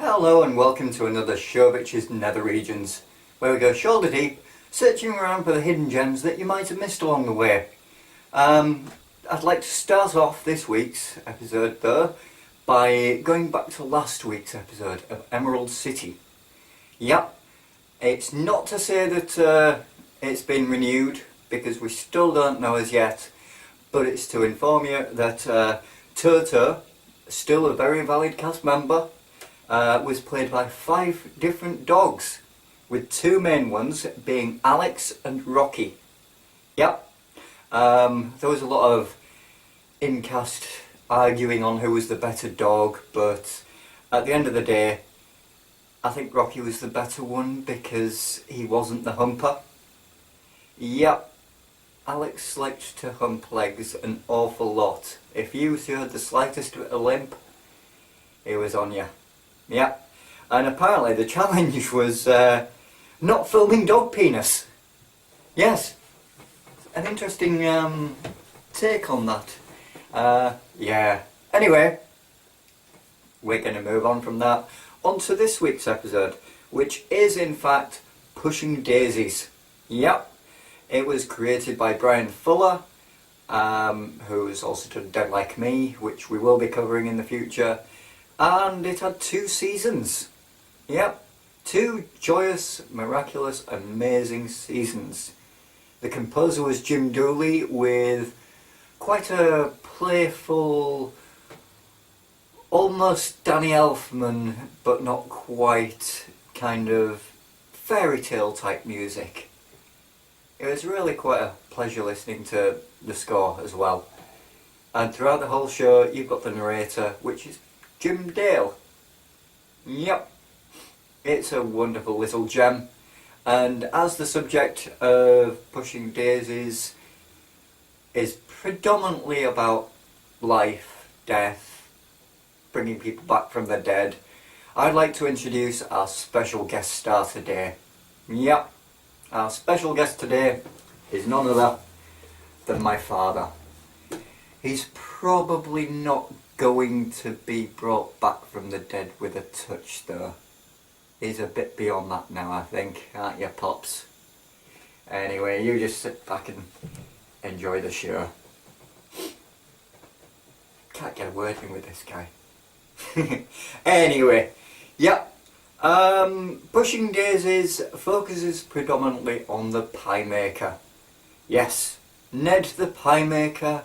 Hello and welcome to another Showbitch's Nether regions, where we go shoulder deep, searching around for the hidden gems that you might have missed along the way. I'd like to start off this week's episode though, by going back to last week's episode of Emerald City. Yep, it's not to say that it's been renewed, because we still don't know as yet, but it's to inform you that Tudor, still a very valid cast member, was played by 5 different dogs, with 2 main ones being Alex and Rocky. Yep, there was a lot of in-cast arguing on who was the better dog, but at the end of the day, I think Rocky was the better one because he wasn't the humper. Yep, Alex liked to hump legs an awful lot. If you had the slightest bit of limp, he was on you. Yep, and apparently the challenge was not filming dog penis. Yes, an interesting take on that. Yeah, anyway, we're going to move on from that onto this week's episode, which is in fact Pushing Daisies. Yep, it was created by Brian Fuller, who's also done Dead Like Me, which we will be covering in the future. And it had 2 seasons. Yep, 2 joyous, miraculous, amazing seasons. The composer was Jim Dooley, with quite a playful, almost Danny Elfman, but not quite, kind of fairy tale type music. It was really quite a pleasure listening to the score as well. And throughout the whole show you've got the narrator, which is Jim Dale. Yep, it's a wonderful little gem. And as the subject of Pushing Daisies is predominantly about life, death, bringing people back from the dead, I'd like to introduce our special guest star today. Yep, our special guest today is none other than my father. He's probably not going to be brought back from the dead with a touch though. He's a bit beyond that now, I think, aren't you, Pops? Anyway, you just sit back and enjoy the show. Can't get a word in with this guy. Anyway, yeah. Pushing Daisies focuses predominantly on the pie maker. Yes, Ned the pie maker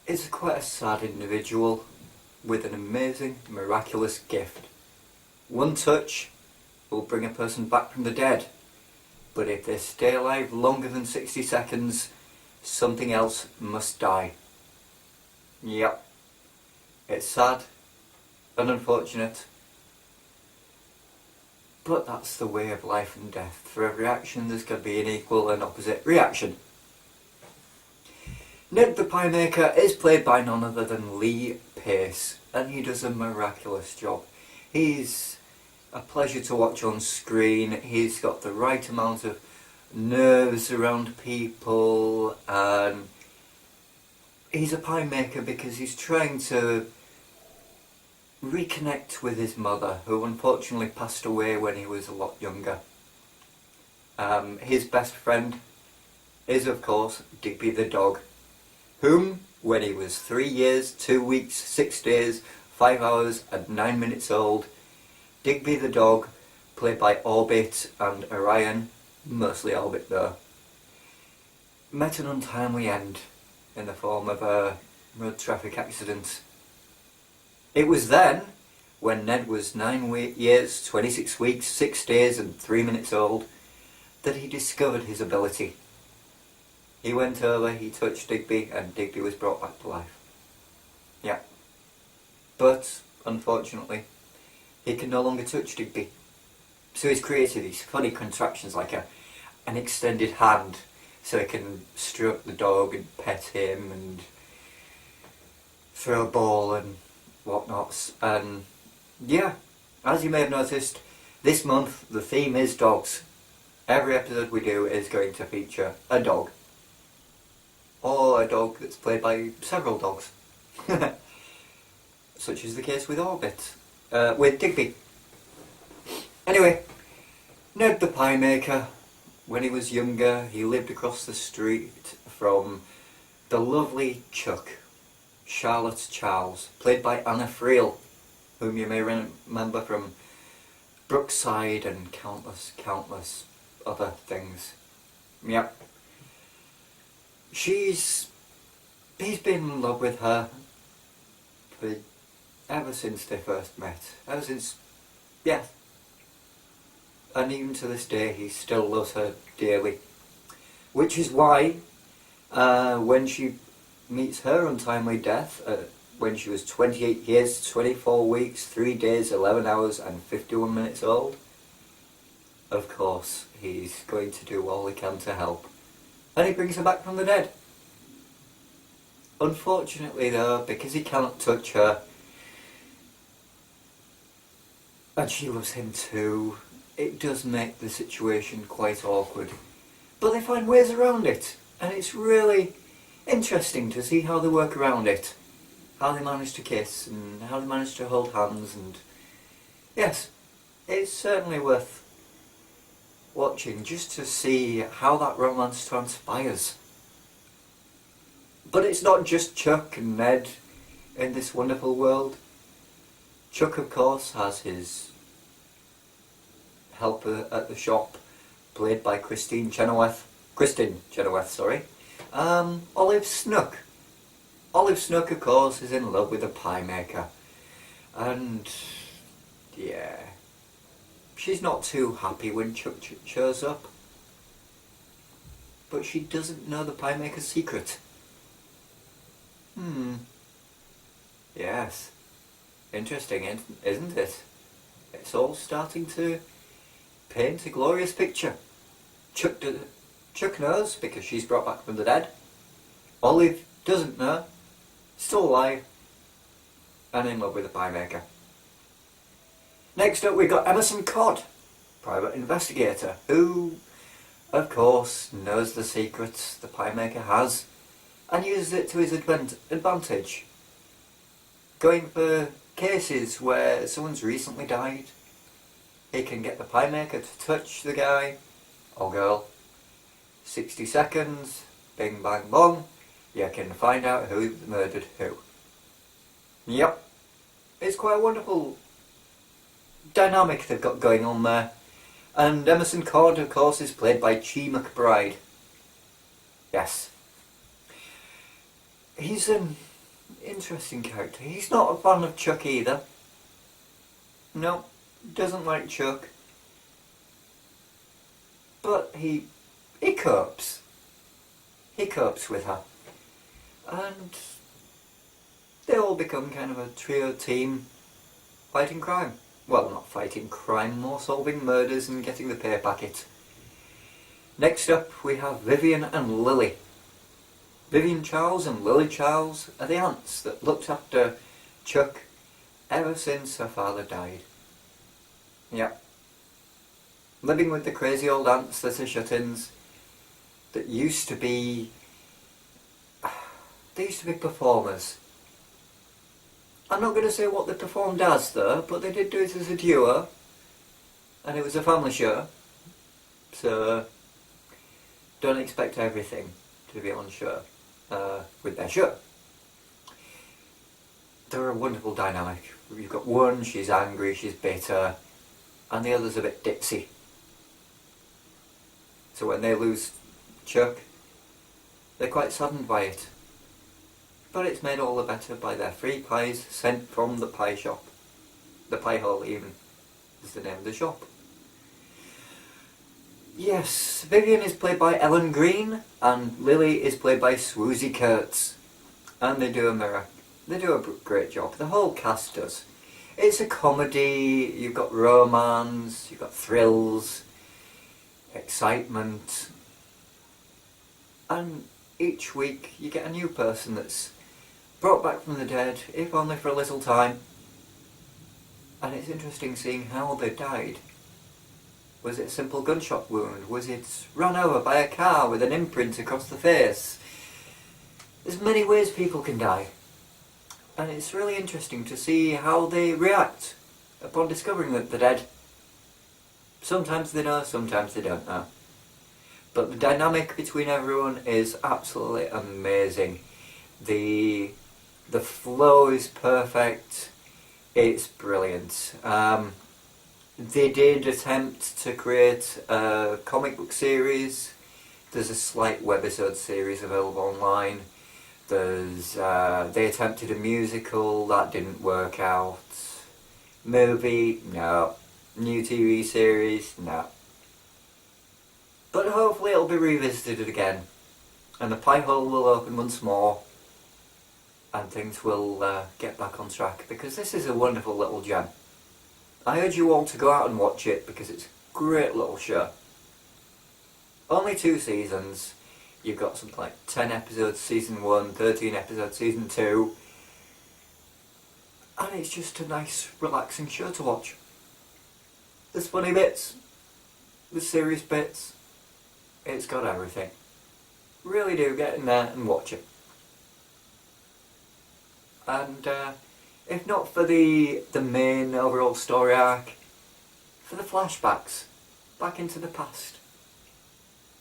is quite a sad individual with an amazing, miraculous gift. One touch will bring a person back from the dead, but if they stay alive longer than 60 seconds, something else must die. Yep, it's sad and unfortunate, but that's the way of life and death. For every action there's got to be an equal and opposite reaction. Ned the Pie Maker is played by none other than Lee Pace, and he does a miraculous job. He's a pleasure to watch on screen. He's got the right amount of nerves around people, and he's a pie maker because he's trying to reconnect with his mother, who unfortunately passed away when he was a lot younger. His best friend is of course Digby the dog, whom, when he was 3 years, 2 weeks, 6 days, 5 hours and 9 minutes old, Digby the dog, played by Orbit and Orion, mostly Orbit though, met an untimely end in the form of a road traffic accident. It was then, when Ned was 9 years, 26 weeks, 6 days and 3 minutes old, that he discovered his ability. He went over, he touched Digby, and Digby was brought back to life. Yeah. But, unfortunately, he can no longer touch Digby. So he's created these funny contraptions like an extended hand, so he can stroke the dog and pet him and throw a ball and whatnots. And yeah, as you may have noticed, this month the theme is dogs. Every episode we do is going to feature a dog. Or a dog that's played by several dogs. Such is the case with Orbit. with Digby. Anyway, Ned the Pie Maker, when he was younger, he lived across the street from the lovely Chuck, Charlotte Charles, played by Anna Friel, whom you may remember from Brookside and countless other things. Yep. He's been in love with her ever since they first met. Ever since, yeah. And even to this day, he still loves her dearly. Which is why, when she meets her untimely death, when she was 28 years, 24 weeks, 3 days, 11 hours and 51 minutes old, of course, he's going to do all he can to help. And he brings her back from the dead. Unfortunately though, because he cannot touch her, and she loves him too, it does make the situation quite awkward. But they find ways around it, and it's really interesting to see how they work around it. How they manage to kiss, and how they manage to hold hands, and yes, it's certainly worth watching just to see how that romance transpires. But it's not just Chuck and Ned in this wonderful world. Chuck, of course, has his helper at the shop, played by Kristin Chenoweth, sorry. Olive Snook. Olive Snook, of course, is in love with the pie maker. And, yeah, she's not too happy when Chuck shows up. But she doesn't know the pie maker's secret. Yes. Interesting, isn't it? It's all starting to paint a glorious picture. Chuck knows because she's brought back from the dead. Olive doesn't know, still alive, and in love with the pie maker. Next up we've got Emerson Codd, private investigator, who, of course, knows the secrets the pie maker has and uses it to his advantage. Going for cases where someone's recently died, he can get the pie maker to touch the guy or girl. 60 seconds, bing bang bong, you can find out who murdered who. Yep, it's quite a wonderful dynamic they've got going on there. And Emerson Codd, of course, is played by Chi McBride. Yes. He's an interesting character. He's not a fan of Chuck either. No, doesn't like Chuck. But he copes. He copes with her. And they all become kind of a trio team fighting crime. Well, not fighting crime, more solving murders and getting the pay packet. Next up we have Vivian and Lily. Vivian Charles and Lily Charles are the aunts that looked after Chuck ever since her father died. Yep. Living with the crazy old aunts that are shut-ins that used to be... They used to be performers. I'm not going to say what they performed as though, but they did do it as a duo. And it was a family show. So don't expect everything to be on show with their show. They're a wonderful dynamic. You've got one, she's angry, she's bitter, and the other's a bit ditzy. So when they lose Chuck, they're quite saddened by it. But it's made all the better by their free pies sent from the pie shop. The pie hole even is the name of the shop. Yes, Vivian is played by Ellen Green and Lily is played by Swoosie Kurtz. And they do a great job. The whole cast does. It's a comedy, you've got romance, you've got thrills, excitement. And each week you get a new person that's brought back from the dead, if only for a little time. And it's interesting seeing how they died. Was it a simple gunshot wound? Was it run over by a car with an imprint across the face? There's many ways people can die. And it's really interesting to see how they react upon discovering that they're dead. Sometimes they know, sometimes they don't know. But the dynamic between everyone is absolutely amazing. The flow is perfect. It's brilliant. They did attempt to create a comic book series. There's a slight webisode series available online. They attempted a musical, that didn't work out. Movie, no. New TV series, no. But hopefully it'll be revisited again, and the pie hole will open once more, and things will get back on track, because this is a wonderful little gem. I urge you all to go out and watch it, because it's a great little show. Only 2 seasons. You've got something like 10 episodes season 1, 13 episodes season 2. And it's just a nice, relaxing show to watch. There's funny bits. There's serious bits. It's got everything. Really do get in there and watch it. And if not for the main overall story arc, for the flashbacks back into the past.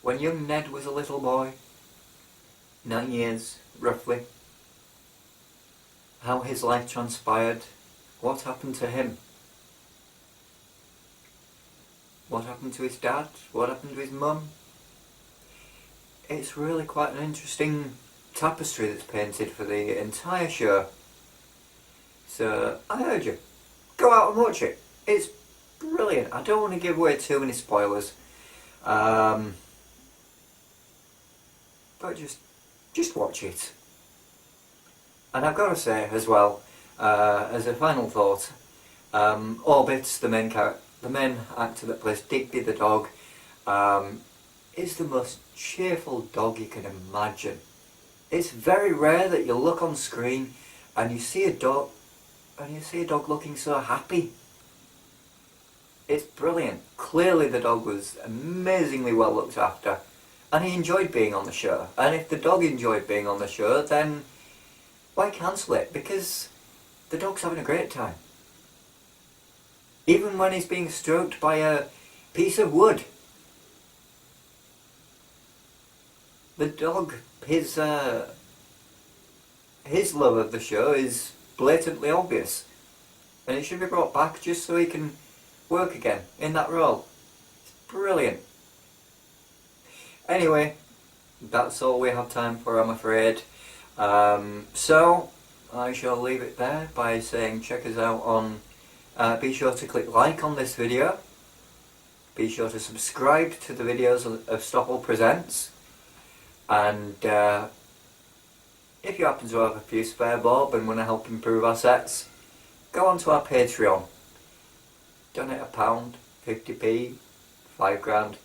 When young Ned was a little boy, 9 years, roughly. How his life transpired, what happened to him. What happened to his dad, what happened to his mum. It's really quite an interesting tapestry that's painted for the entire show. So I urge you, go out and watch it. It's brilliant. I don't want to give away too many spoilers. But just watch it. And I've got to say as well, as a final thought, Orbit, the main actor that plays Digby the dog, is the most cheerful dog you can imagine. It's very rare that you look on screen and you see a dog looking so happy. It's brilliant. Clearly the dog was amazingly well looked after, and he enjoyed being on the show. And if the dog enjoyed being on the show, then why cancel it? Because the dog's having a great time. Even when he's being stroked by a piece of wood. The dog, his love of the show is blatantly obvious. And it should be brought back just so he can work again in that role. It's brilliant. Anyway, that's all we have time for, I'm afraid. So I shall leave it there by saying check us out on, be sure to click like on this video, be sure to subscribe to the videos of Stopple Presents, and if you happen to have a few spare bob and want to help improve our sets, go onto our Patreon. Donate £1, 50p, 5 grand.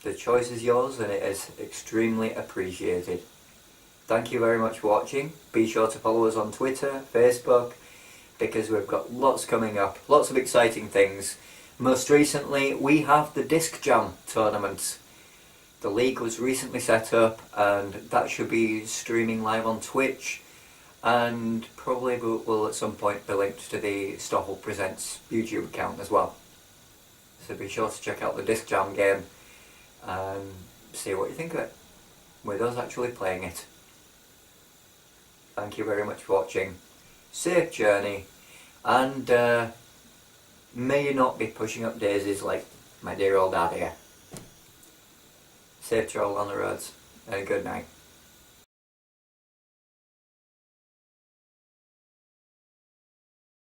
The choice is yours and it is extremely appreciated. Thank you very much for watching. Be sure to follow us on Twitter, Facebook, because we've got lots coming up, lots of exciting things. Most recently, we have the Disc Jam tournament. The league was recently set up and that should be streaming live on Twitch, and probably will at some point be linked to the Stopple Presents YouTube account as well. So be sure to check out the Disc Jam game and see what you think of it, with us actually playing it. Thank you very much for watching. Safe journey, and may you not be pushing up daisies like my dear old dad here. Safe travel on the roads, and a good night.